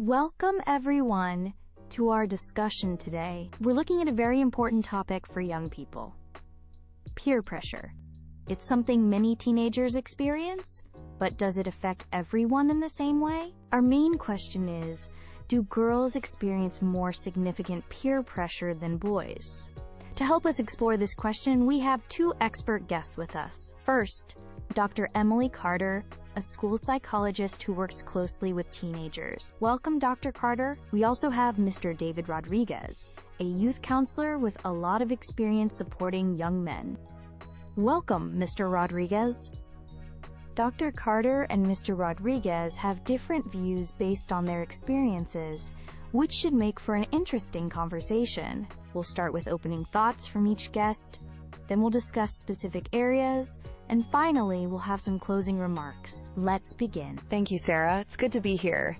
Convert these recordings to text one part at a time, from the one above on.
Welcome everyone to our discussion today. We're looking at a very important topic for young people. Peer pressure. It's something many teenagers experience, but does it affect everyone in the same way? Our main question is, do girls experience more significant peer pressure than boys? To help us explore this question, we have two expert guests with us. First, Dr. Emily Carter, a school psychologist who works closely with teenagers. Welcome, Dr. Carter. We also have Mr. David Rodriguez, a youth counselor with a lot of experience supporting young men. Welcome, Mr. Rodriguez. Dr. Carter and Mr. Rodriguez have different views based on their experiences, which should make for an interesting conversation. We'll start with opening thoughts from each guest, then we'll discuss specific areas, and finally, we'll have some closing remarks. Let's begin. Thank you, Sarah. It's good to be here.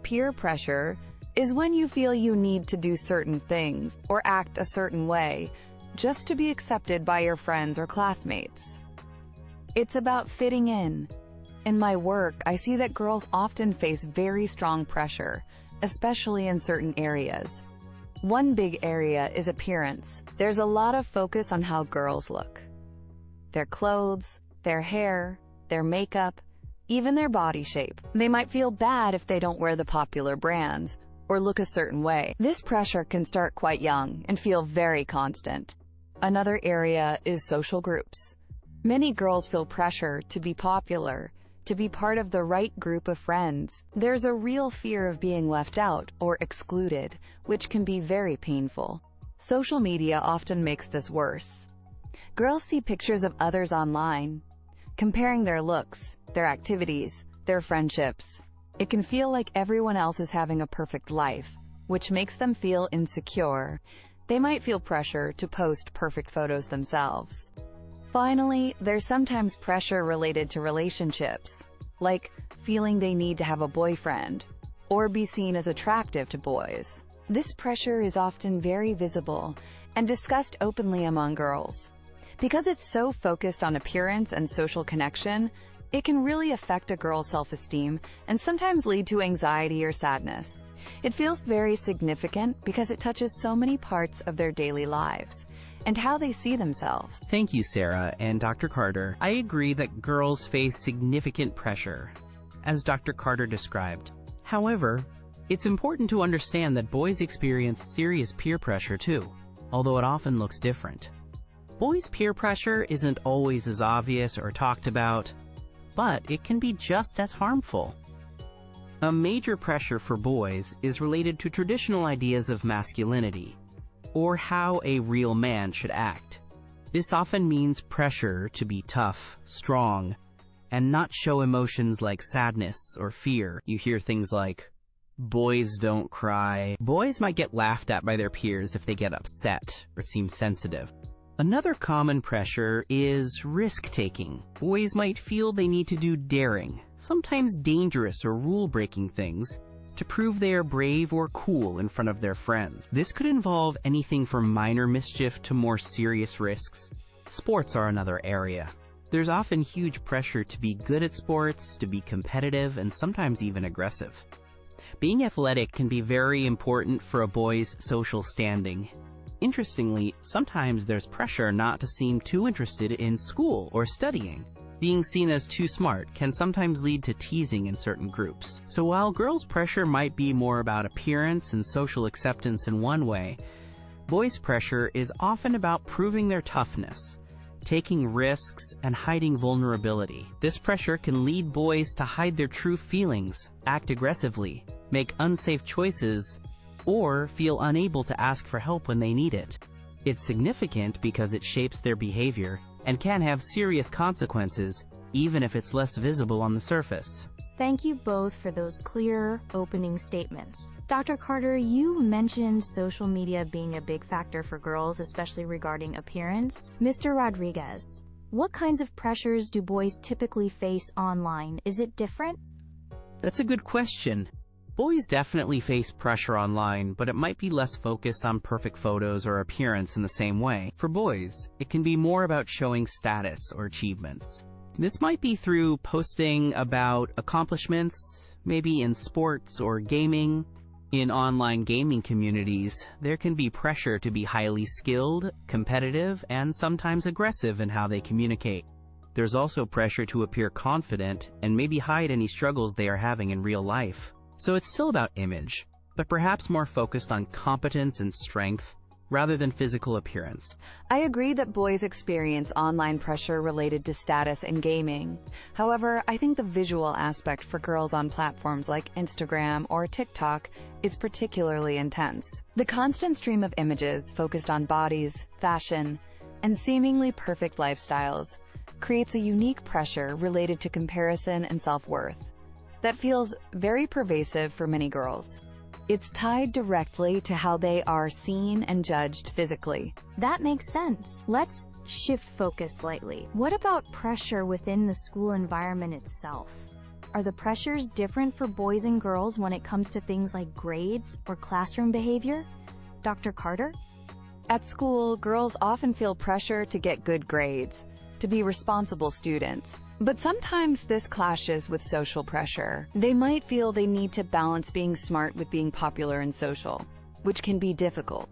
Peer pressure is when you feel you need to do certain things or act a certain way just to be accepted by your friends or classmates. It's about fitting in. In my work, I see that girls often face very strong pressure, especially in certain areas. One big area is appearance. There's a lot of focus on how girls look. Their clothes, their hair, their makeup, even their body shape. They might feel bad if they don't wear the popular brands or look a certain way. This pressure can start quite young and feel very constant. Another area is social groups. Many girls feel pressure to be popular, to be part of the right group of friends. There's a real fear of being left out or excluded, which can be very painful. Social media often makes this worse. Girls see pictures of others online, comparing their looks, their activities, their friendships. It can feel like everyone else is having a perfect life, which makes them feel insecure. They might feel pressure to post perfect photos themselves. Finally, there's sometimes pressure related to relationships, like feeling they need to have a boyfriend or be seen as attractive to boys. This pressure is often very visible and discussed openly among girls. Because it's so focused on appearance and social connection, it can really affect a girl's self-esteem and sometimes lead to anxiety or sadness. It feels very significant because it touches so many parts of their daily lives and how they see themselves. Thank you, Sarah and Dr. Carter. I agree that girls face significant pressure, as Dr. Carter described. However, it's important to understand that boys experience serious peer pressure too, although it often looks different. Boys' peer pressure isn't always as obvious or talked about, but it can be just as harmful. A major pressure for boys is related to traditional ideas of masculinity, or how a real man should act. This often means pressure to be tough, strong, and not show emotions like sadness or fear. You hear things like, "Boys don't cry." Boys might get laughed at by their peers if they get upset or seem sensitive. Another common pressure is risk-taking. Boys might feel they need to do daring, sometimes dangerous or rule-breaking things, to prove they are brave or cool in front of their friends. This could involve anything from minor mischief to more serious risks. Sports are another area. There's often huge pressure to be good at sports, to be competitive, and sometimes even aggressive. Being athletic can be very important for a boy's social standing. Interestingly, sometimes there's pressure not to seem too interested in school or studying. Being seen as too smart can sometimes lead to teasing in certain groups. So while girls' pressure might be more about appearance and social acceptance in one way, boys' pressure is often about proving their toughness, taking risks, and hiding vulnerability. This pressure can lead boys to hide their true feelings, act aggressively, make unsafe choices, or feel unable to ask for help when they need it. It's significant because it shapes their behavior and can have serious consequences, even if it's less visible on the surface. Thank you both for those clear, opening statements. Dr. Carter, you mentioned social media being a big factor for girls, especially regarding appearance. Mr. Rodriguez, what kinds of pressures do boys typically face online? Is it different? That's a good question. Boys definitely face pressure online, but it might be less focused on perfect photos or appearance in the same way. For boys, it can be more about showing status or achievements. This might be through posting about accomplishments, maybe in sports or gaming. In online gaming communities, there can be pressure to be highly skilled, competitive, and sometimes aggressive in how they communicate. There's also pressure to appear confident and maybe hide any struggles they are having in real life. So it's still about image, but perhaps more focused on competence and strength rather than physical appearance. I agree that boys experience online pressure related to status in gaming. However, I think the visual aspect for girls on platforms like Instagram or TikTok is particularly intense. The constant stream of images focused on bodies, fashion, and seemingly perfect lifestyles creates a unique pressure related to comparison and self-worth that feels very pervasive for many girls. It's tied directly to how they are seen and judged physically. That makes sense. Let's shift focus slightly. What about pressure within the school environment itself? Are the pressures different for boys and girls when it comes to things like grades or classroom behavior? Dr. Carter? At school, girls often feel pressure to get good grades, to be responsible students. But sometimes this clashes with social pressure. They might feel they need to balance being smart with being popular and social, which can be difficult.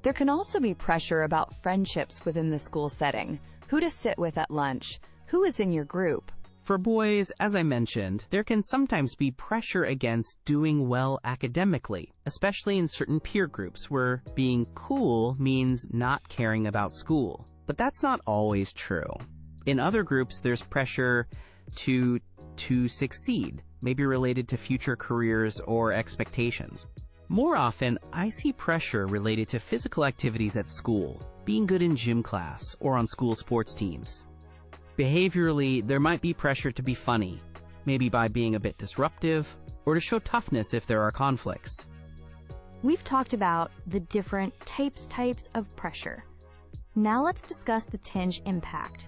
There can also be pressure about friendships within the school setting, who to sit with at lunch, who is in your group. For boys, as I mentioned, there can sometimes be pressure against doing well academically, especially in certain peer groups where being cool means not caring about school. But that's not always true. In other groups, there's pressure to succeed, maybe related to future careers or expectations. More often, I see pressure related to physical activities at school, being good in gym class or on school sports teams. Behaviorally, there might be pressure to be funny, maybe by being a bit disruptive, or to show toughness if there are conflicts. We've talked about the different types of pressure. Now let's discuss the tinge impact.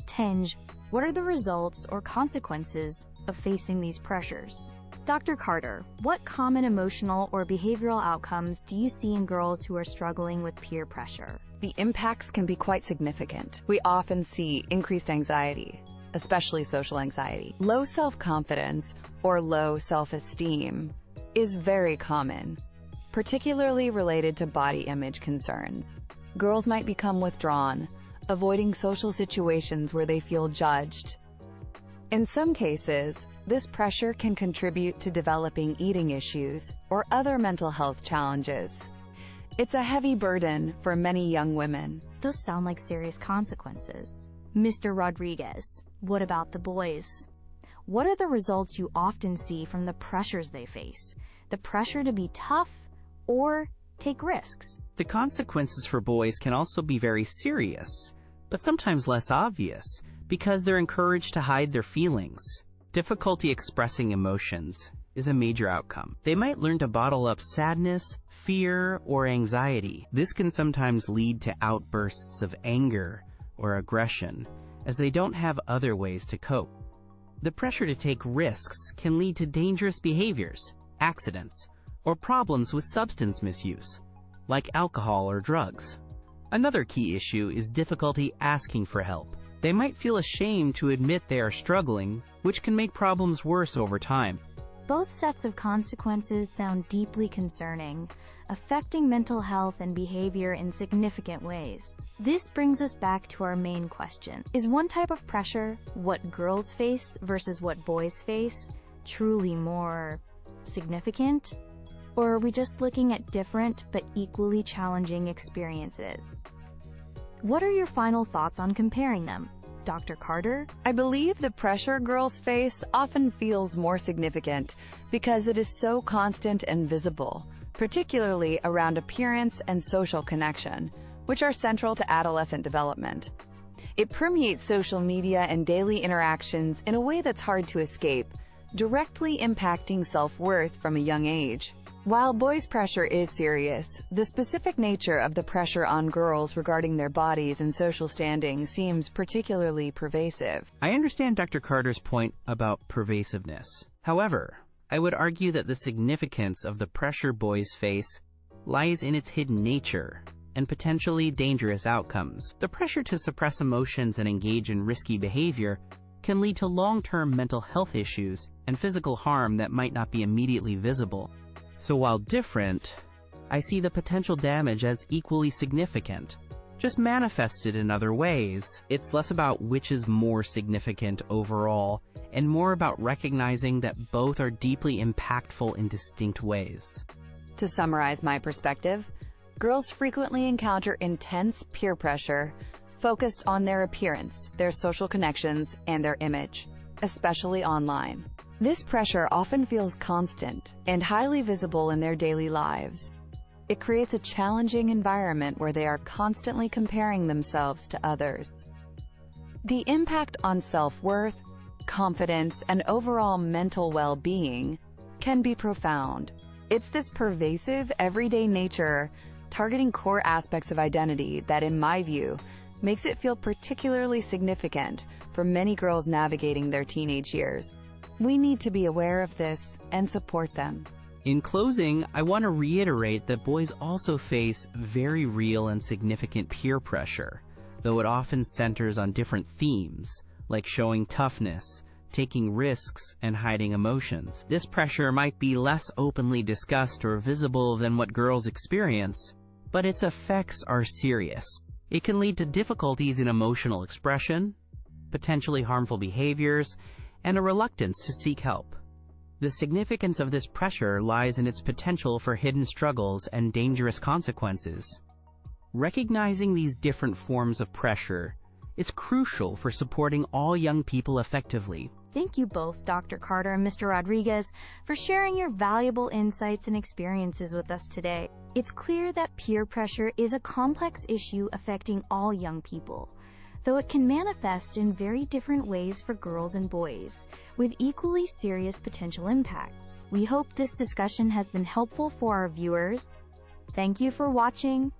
Tinge, what are the results or consequences of facing these pressures? Dr. Carter, what common emotional or behavioral outcomes do you see in girls who are struggling with peer pressure? The impacts can be quite significant. We often see increased anxiety, especially social anxiety. Low self-confidence or low self-esteem is very common, particularly related to body image concerns. Girls might become withdrawn, avoiding social situations where they feel judged. In some cases, this pressure can contribute to developing eating issues or other mental health challenges. It's a heavy burden for many young women. Those sound like serious consequences. Mr. Rodriguez, what about the boys? What are the results you often see from the pressures they face? The pressure to be tough or take risks? The consequences for boys can also be very serious, but sometimes less obvious, because they're encouraged to hide their feelings. Difficulty expressing emotions is a major outcome. They might learn to bottle up sadness, fear, or anxiety. This can sometimes lead to outbursts of anger or aggression, as they don't have other ways to cope. The pressure to take risks can lead to dangerous behaviors, accidents, or problems with substance misuse, like alcohol or drugs. Another key issue is difficulty asking for help. They might feel ashamed to admit they are struggling, which can make problems worse over time. Both sets of consequences sound deeply concerning, affecting mental health and behavior in significant ways. This brings us back to our main question. Is one type of pressure, what girls face versus what boys face, truly more significant? Or are we just looking at different but equally challenging experiences? What are your final thoughts on comparing them? Dr. Carter? I believe the pressure girls face often feels more significant because it is so constant and visible, particularly around appearance and social connection, which are central to adolescent development. It permeates social media and daily interactions in a way that's hard to escape, directly impacting self-worth from a young age. While boys' pressure is serious, the specific nature of the pressure on girls regarding their bodies and social standing seems particularly pervasive. I understand Dr. Carter's point about pervasiveness. However, I would argue that the significance of the pressure boys face lies in its hidden nature and potentially dangerous outcomes. The pressure to suppress emotions and engage in risky behavior can lead to long-term mental health issues and physical harm that might not be immediately visible. So while different, I see the potential damage as equally significant, just manifested in other ways. It's less about which is more significant overall, and more about recognizing that both are deeply impactful in distinct ways. To summarize my perspective, girls frequently encounter intense peer pressure focused on their appearance, their social connections, and their image, especially online. This pressure often feels constant and highly visible in their daily lives. It creates a challenging environment where they are constantly comparing themselves to others. The impact on self-worth, confidence, and overall mental well-being can be profound. It's this pervasive, everyday nature targeting core aspects of identity that, in my view, makes it feel particularly significant for many girls navigating their teenage years. We need to be aware of this and support them. In closing, I want to reiterate that boys also face very real and significant peer pressure, though it often centers on different themes, like showing toughness, taking risks, and hiding emotions. This pressure might be less openly discussed or visible than what girls experience, but its effects are serious. It can lead to difficulties in emotional expression, potentially harmful behaviors, and a reluctance to seek help. The significance of this pressure lies in its potential for hidden struggles and dangerous consequences. Recognizing these different forms of pressure is crucial for supporting all young people effectively. Thank you both, Dr. Carter and Mr. Rodriguez, for sharing your valuable insights and experiences with us today. It's clear that peer pressure is a complex issue affecting all young people, though it can manifest in very different ways for girls and boys, with equally serious potential impacts. We hope this discussion has been helpful for our viewers. Thank you for watching.